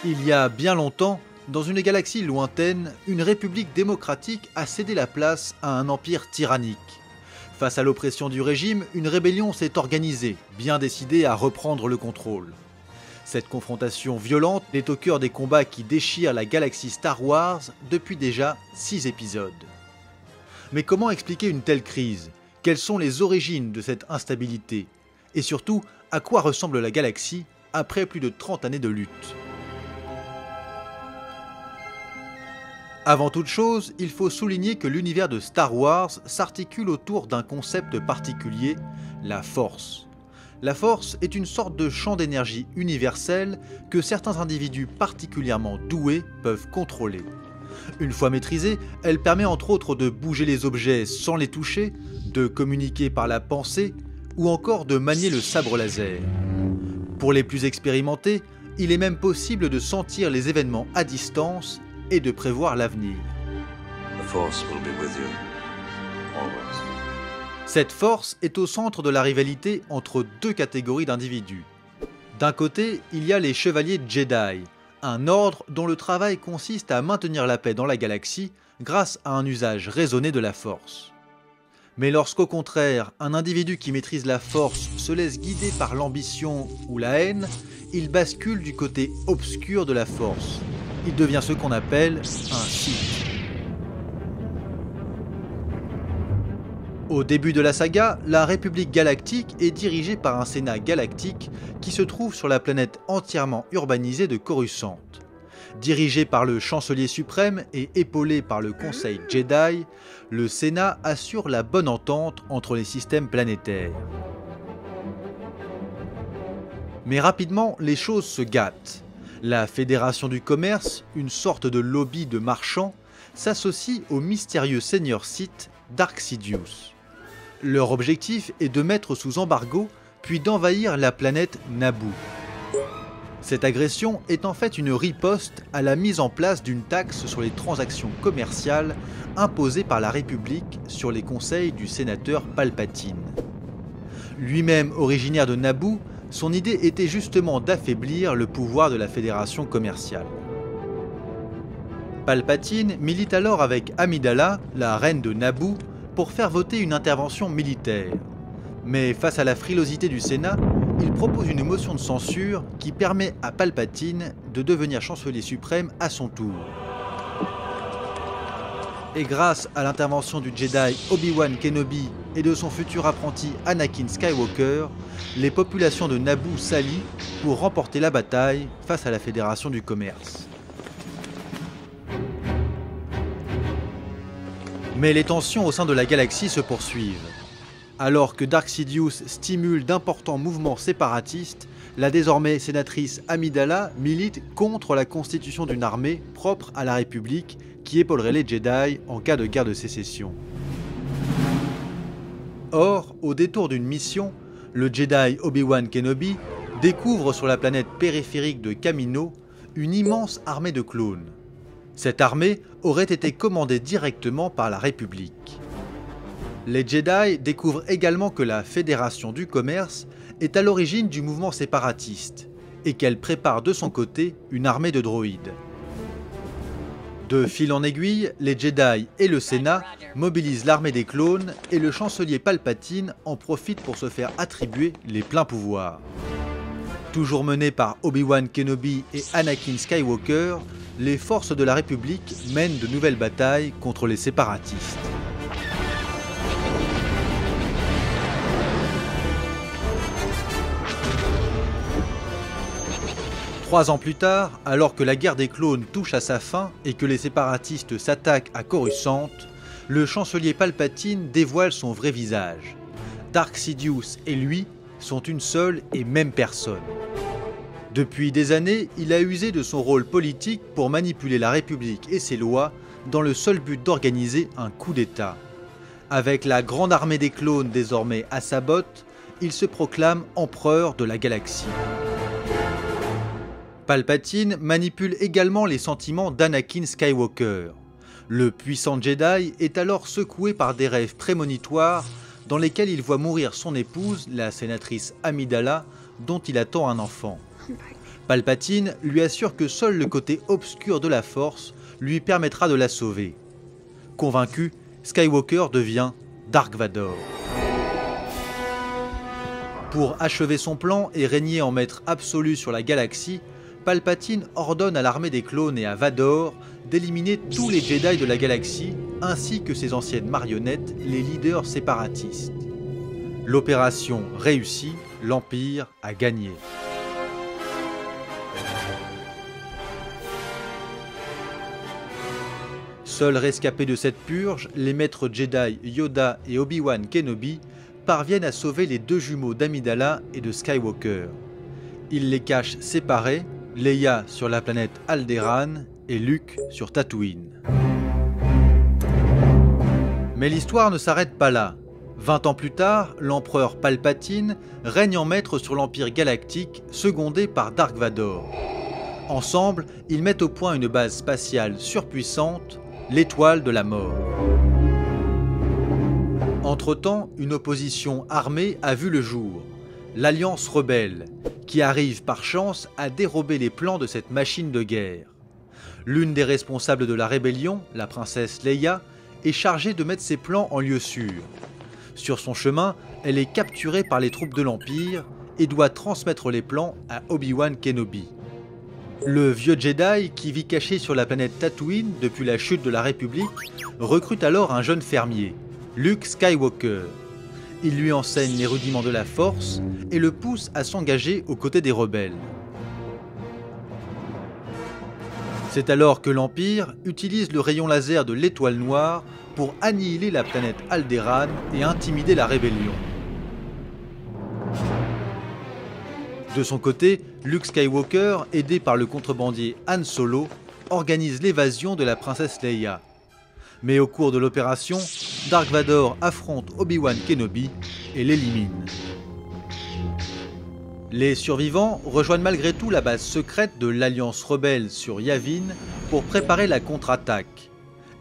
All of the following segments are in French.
Il y a bien longtemps, dans une galaxie lointaine, une république démocratique a cédé la place à un empire tyrannique. Face à l'oppression du régime, une rébellion s'est organisée, bien décidée à reprendre le contrôle. Cette confrontation violente est au cœur des combats qui déchirent la galaxie Star Wars depuis déjà 6 épisodes. Mais comment expliquer une telle crise? Quelles sont les origines de cette instabilité? Et surtout, à quoi ressemble la galaxie après plus de 30 années de lutte? Avant toute chose, il faut souligner que l'univers de Star Wars s'articule autour d'un concept particulier, la Force. La Force est une sorte de champ d'énergie universel que certains individus particulièrement doués peuvent contrôler. Une fois maîtrisée, elle permet entre autres de bouger les objets sans les toucher, de communiquer par la pensée ou encore de manier le sabre laser. Pour les plus expérimentés, il est même possible de sentir les événements à distance et de prévoir l'avenir. Cette force est au centre de la rivalité entre deux catégories d'individus. D'un côté, il y a les chevaliers Jedi, un ordre dont le travail consiste à maintenir la paix dans la galaxie grâce à un usage raisonné de la force. Mais lorsqu'au contraire, un individu qui maîtrise la force se laisse guider par l'ambition ou la haine, il bascule du côté obscur de la force. Il devient ce qu'on appelle un Sith. Au début de la saga, la République Galactique est dirigée par un Sénat galactique qui se trouve sur la planète entièrement urbanisée de Coruscant. Dirigé par le chancelier suprême et épaulé par le Conseil Jedi, le Sénat assure la bonne entente entre les systèmes planétaires. Mais rapidement, les choses se gâtent. La Fédération du Commerce, une sorte de lobby de marchands, s'associe au mystérieux seigneur Sith Dark Sidious. Leur objectif est de mettre sous embargo, puis d'envahir la planète Naboo. Cette agression est en fait une riposte à la mise en place d'une taxe sur les transactions commerciales imposée par la République sur les conseils du sénateur Palpatine. Lui-même originaire de Naboo, son idée était justement d'affaiblir le pouvoir de la Fédération commerciale. Palpatine milite alors avec Amidala, la reine de Naboo, pour faire voter une intervention militaire. Mais face à la frilosité du Sénat, il propose une motion de censure qui permet à Palpatine de devenir chancelier suprême à son tour. Et grâce à l'intervention du Jedi Obi-Wan Kenobi et de son futur apprenti Anakin Skywalker, les populations de Naboo s'allient pour remporter la bataille face à la Fédération du Commerce. Mais les tensions au sein de la galaxie se poursuivent. Alors que Dark Sidious stimule d'importants mouvements séparatistes, la désormais sénatrice Amidala milite contre la constitution d'une armée propre à la République qui épaulerait les Jedi en cas de guerre de sécession. Or, au détour d'une mission, le Jedi Obi-Wan Kenobi découvre sur la planète périphérique de Kamino une immense armée de clones. Cette armée aurait été commandée directement par la République. Les Jedi découvrent également que la Fédération du Commerce est à l'origine du mouvement séparatiste et qu'elle prépare de son côté une armée de droïdes. De fil en aiguille, les Jedi et le Sénat mobilisent l'armée des clones et le chancelier Palpatine en profite pour se faire attribuer les pleins pouvoirs. Toujours menés par Obi-Wan Kenobi et Anakin Skywalker, les forces de la République mènent de nouvelles batailles contre les séparatistes. Trois ans plus tard, alors que la guerre des clones touche à sa fin et que les séparatistes s'attaquent à Coruscant, le chancelier Palpatine dévoile son vrai visage. Dark Sidious et lui sont une seule et même personne. Depuis des années, il a usé de son rôle politique pour manipuler la République et ses lois dans le seul but d'organiser un coup d'État. Avec la grande armée des clones désormais à sa botte, il se proclame empereur de la galaxie. Palpatine manipule également les sentiments d'Anakin Skywalker. Le puissant Jedi est alors secoué par des rêves prémonitoires dans lesquels il voit mourir son épouse, la sénatrice Amidala, dont il attend un enfant. Palpatine lui assure que seul le côté obscur de la Force lui permettra de la sauver. Convaincu, Skywalker devient Dark Vador. Pour achever son plan et régner en maître absolu sur la galaxie, Palpatine ordonne à l'armée des clones et à Vador d'éliminer tous les Jedi de la galaxie, ainsi que ses anciennes marionnettes, les leaders séparatistes. L'opération réussit, l'Empire a gagné. Seuls rescapés de cette purge, les maîtres Jedi Yoda et Obi-Wan Kenobi parviennent à sauver les deux jumeaux d'Amidala et de Skywalker. Ils les cachent séparés, Leia sur la planète Alderaan et Luke sur Tatooine. Mais l'histoire ne s'arrête pas là. 20 ans plus tard, l'empereur Palpatine règne en maître sur l'Empire galactique, secondé par Dark Vador. Ensemble, ils mettent au point une base spatiale surpuissante, l'Étoile de la Mort. Entre-temps, une opposition armée a vu le jour, l'Alliance rebelle, qui arrive par chance à dérober les plans de cette machine de guerre. L'une des responsables de la rébellion, la princesse Leia, est chargée de mettre ses plans en lieu sûr. Sur son chemin, elle est capturée par les troupes de l'Empire et doit transmettre les plans à Obi-Wan Kenobi. Le vieux Jedi, qui vit caché sur la planète Tatooine depuis la chute de la République, recrute alors un jeune fermier, Luke Skywalker. Il lui enseigne les rudiments de la Force et le pousse à s'engager aux côtés des rebelles. C'est alors que l'Empire utilise le rayon laser de l'Étoile Noire pour annihiler la planète Alderaan et intimider la rébellion. De son côté, Luke Skywalker, aidé par le contrebandier Han Solo, organise l'évasion de la princesse Leia. Mais au cours de l'opération, Dark Vador affronte Obi-Wan Kenobi et l'élimine. Les survivants rejoignent malgré tout la base secrète de l'Alliance rebelle sur Yavin pour préparer la contre-attaque.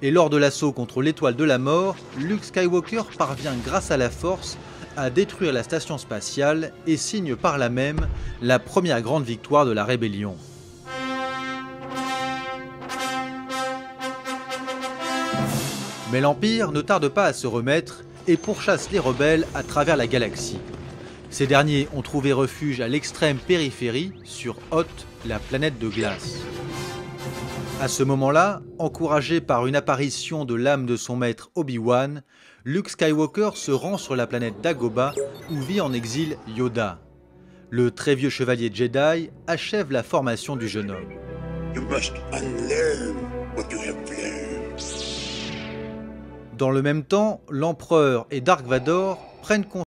Et lors de l'assaut contre l'Étoile de la Mort, Luke Skywalker parvient grâce à la Force à détruire la station spatiale et signe par là même la première grande victoire de la rébellion. Mais l'Empire ne tarde pas à se remettre et pourchasse les rebelles à travers la galaxie. Ces derniers ont trouvé refuge à l'extrême périphérie, sur Hoth, la planète de glace. À ce moment-là, encouragé par une apparition de l'âme de son maître Obi-Wan, Luke Skywalker se rend sur la planète Dagobah où vit en exil Yoda. Le très vieux chevalier Jedi achève la formation du jeune homme. You must unlearn what you have learned. Dans le même temps, l'empereur et Dark Vador prennent conscience